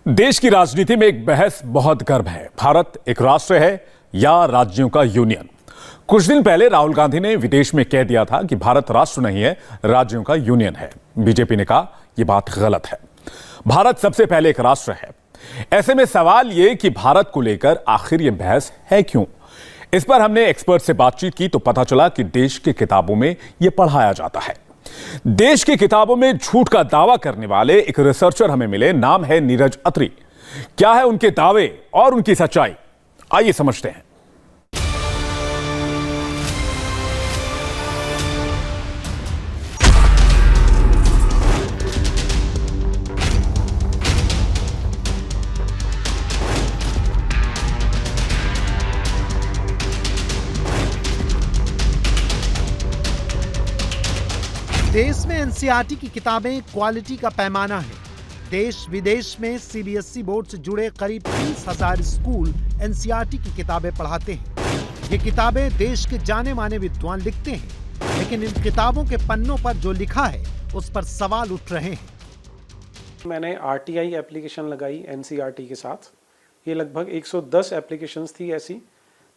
देश की राजनीति में एक बहस बहुत गर्म है। भारत एक राष्ट्र है या राज्यों का यूनियन। कुछ दिन पहले राहुल गांधी ने विदेश में कह दिया था कि भारत राष्ट्र नहीं है, राज्यों का यूनियन है। बीजेपी ने कहा यह बात गलत है। भारत सबसे पहले एक राष्ट्र है। ऐसे में सवाल यह कि भारत को लेकर आखिर यह बहस है क्यों। इस पर हमने एक्सपर्ट से बातचीत की तो पता चला कि देश की किताबों में यह पढ़ाया जाता है। देश की किताबों में झूठ का दावा करने वाले एक रिसर्चर हमें मिले। नाम है नीरज अत्री। क्या है उनके दावे और उनकी सच्चाई, आइए समझते हैं। देश में एनसीईआरटी की किताबें क्वालिटी का पैमाना है। देश विदेश में सीबीएसई बोर्ड से जुड़े करीब 30,000 स्कूल एनसीईआरटी की किताबें पढ़ाते हैं। ये किताबें देश के जाने माने विद्वान लिखते हैं, लेकिन इन किताबों के पन्नों पर जो लिखा है उस पर सवाल उठ रहे हैं। मैंने आरटीआई एप्लीकेशन लगाई एनसीईआरटी के साथ। ये लगभग 110 एप्लीकेशंस थी ऐसी,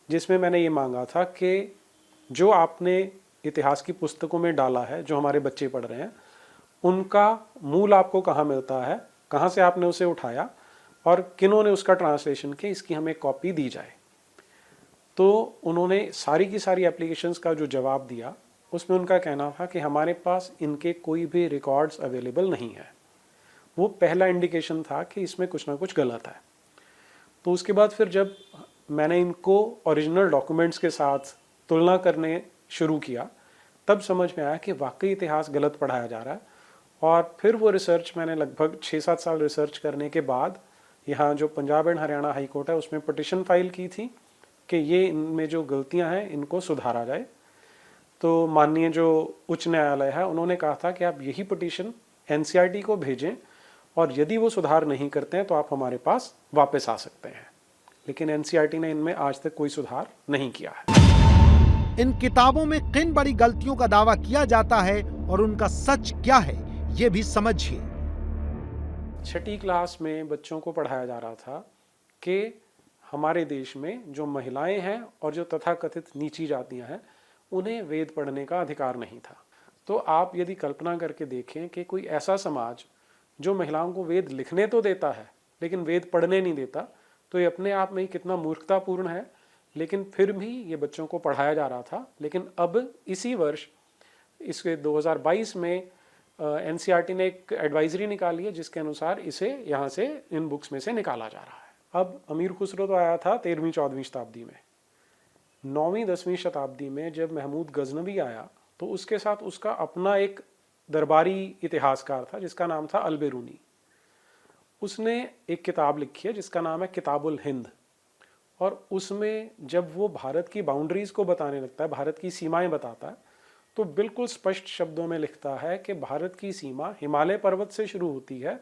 जिसमें मैंने ये मांगा था कि जो आपने इतिहास की पुस्तकों में डाला है, जो हमारे बच्चे पढ़ रहे हैं, उनका मूल आपको कहाँ मिलता है, कहाँ से आपने उसे उठाया और किन्होंने उसका ट्रांसलेशन किया, इसकी हमें कॉपी दी जाए। तो उन्होंने सारी की सारी एप्लीकेशंस का जो जवाब दिया, उसमें उनका कहना था कि हमारे पास इनके कोई भी रिकॉर्ड्स अवेलेबल नहीं है। वो पहला इंडिकेशन था कि इसमें कुछ ना कुछ गलत है। तो उसके बाद फिर जब मैंने इनको ओरिजिनल डॉक्यूमेंट्स के साथ तुलना करने शुरू किया, तब समझ में आया कि वाकई इतिहास गलत पढ़ाया जा रहा है। और फिर वो रिसर्च मैंने लगभग 6-7 साल रिसर्च करने के बाद यहाँ जो Punjab and Haryana high court है, उसमें पिटिशन फाइल की थी कि ये इनमें जो गलतियाँ हैं इनको सुधारा जाए। तो माननीय जो उच्च न्यायालय है, उन्होंने कहा था कि आप यही पिटिशन एनसीईआरटी को भेजें और यदि वो सुधार नहीं करते हैं तो आप हमारे पास वापस आ सकते हैं। लेकिन एनसीईआरटी ने इनमें आज तक कोई सुधार नहीं किया है। इन किताबों में किन बड़ी गलतियों का दावा किया जाता है और उनका सच क्या है, ये भी समझिए। 6ठी क्लास में बच्चों को पढ़ाया जा रहा था कि हमारे देश में जो महिलाएं हैं और जो तथाकथित नीची जातियां हैं, उन्हें वेद पढ़ने का अधिकार नहीं था। तो आप यदि कल्पना करके देखें कि कोई ऐसा समाज जो महिलाओं को वेद लिखने तो देता है लेकिन वेद पढ़ने नहीं देता, तो ये अपने आप में ही कितना मूर्खतापूर्ण है। लेकिन फिर भी ये बच्चों को पढ़ाया जा रहा था। लेकिन अब इसी वर्ष, इसके 2022 में एनसीईआरटी ने एक एडवाइजरी निकाली है, जिसके अनुसार इसे यहाँ से इन बुक्स में से निकाला जा रहा है। अब अमीर खुसरो तो आया था 13वीं-14वीं शताब्दी में। 9वीं-10वीं शताब्दी में जब महमूद गजनवी आया, तो उसके साथ उसका अपना एक दरबारी इतिहासकार था जिसका नाम था अल-बेरूनी। उसने एक किताब लिखी है जिसका नाम है किताबुल हिंद। और उसमें जब वो भारत की बाउंड्रीज को बताने लगता है, भारत की सीमाएं बताता है, तो बिल्कुल स्पष्ट शब्दों में लिखता है कि भारत की सीमा हिमालय पर्वत से शुरू होती है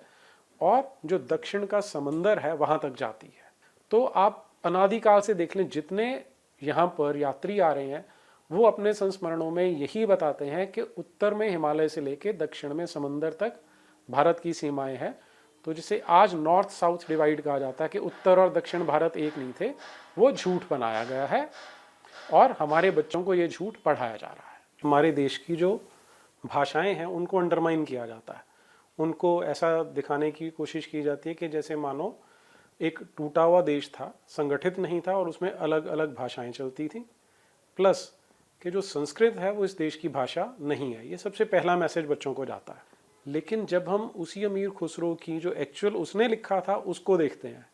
और जो दक्षिण का समंदर है वहां तक जाती है। तो आप अनादिकाल से देख लें, जितने यहाँ पर यात्री आ रहे हैं वो अपने संस्मरणों में यही बताते हैं कि उत्तर में हिमालय से लेकर दक्षिण में समंदर तक भारत की सीमाएं हैं। तो जिसे आज नॉर्थ साउथ डिवाइड कहा जाता है कि उत्तर और दक्षिण भारत एक नहीं थे, वो झूठ बनाया गया है और हमारे बच्चों को ये झूठ पढ़ाया जा रहा है। हमारे देश की जो भाषाएं हैं उनको अंडरमाइन किया जाता है। उनको ऐसा दिखाने की कोशिश की जाती है कि जैसे मानो एक टूटा हुआ देश था, संगठित नहीं था और उसमें अलग अलग भाषाएं चलती थी, प्लस कि जो संस्कृत है वो इस देश की भाषा नहीं है। ये सबसे पहला मैसेज बच्चों को जाता है। लेकिन जब हम उसी अमीर खुसरो की जो एक्चुअल उसने लिखा था उसको देखते हैं,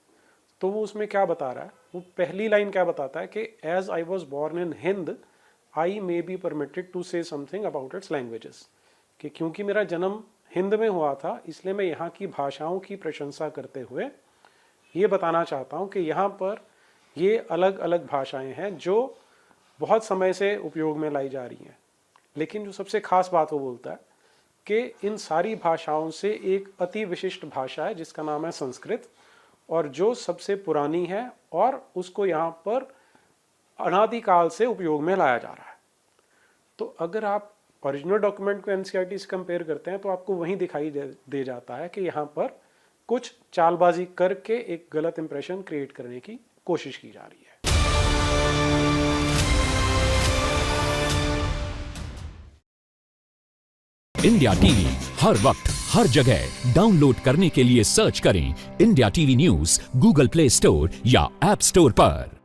तो वो उसमें क्या बता रहा है। वो पहली लाइन क्या बताता है कि as I was born in Hind I may be permitted to say something about its languages. कि क्योंकि मेरा जन्म हिंद में हुआ था, इसलिए मैं यहाँ की भाषाओं की प्रशंसा करते हुए ये बताना चाहता हूँ कि यहाँ पर ये अलग अलग भाषाएं हैं जो बहुत समय से उपयोग में लाई जा रही हैं। लेकिन जो सबसे खास बात वो बोलता है कि इन सारी भाषाओं से एक अति विशिष्ट भाषा है जिसका नाम है संस्कृत, और जो सबसे पुरानी है और उसको यहाँ पर अनादिकाल से उपयोग में लाया जा रहा है। तो अगर आप ओरिजिनल डॉक्यूमेंट को एनसीईआरटी से कंपेयर करते हैं तो आपको वहीं दिखाई दे जाता है कि यहाँ पर कुछ चालबाजी करके एक गलत इंप्रेशन क्रिएट करने की कोशिश की जा रही है। इंडिया टीवी हर वक्त हर जगह डाउनलोड करने के लिए सर्च करें India TV news Google play store या ऐप स्टोर पर।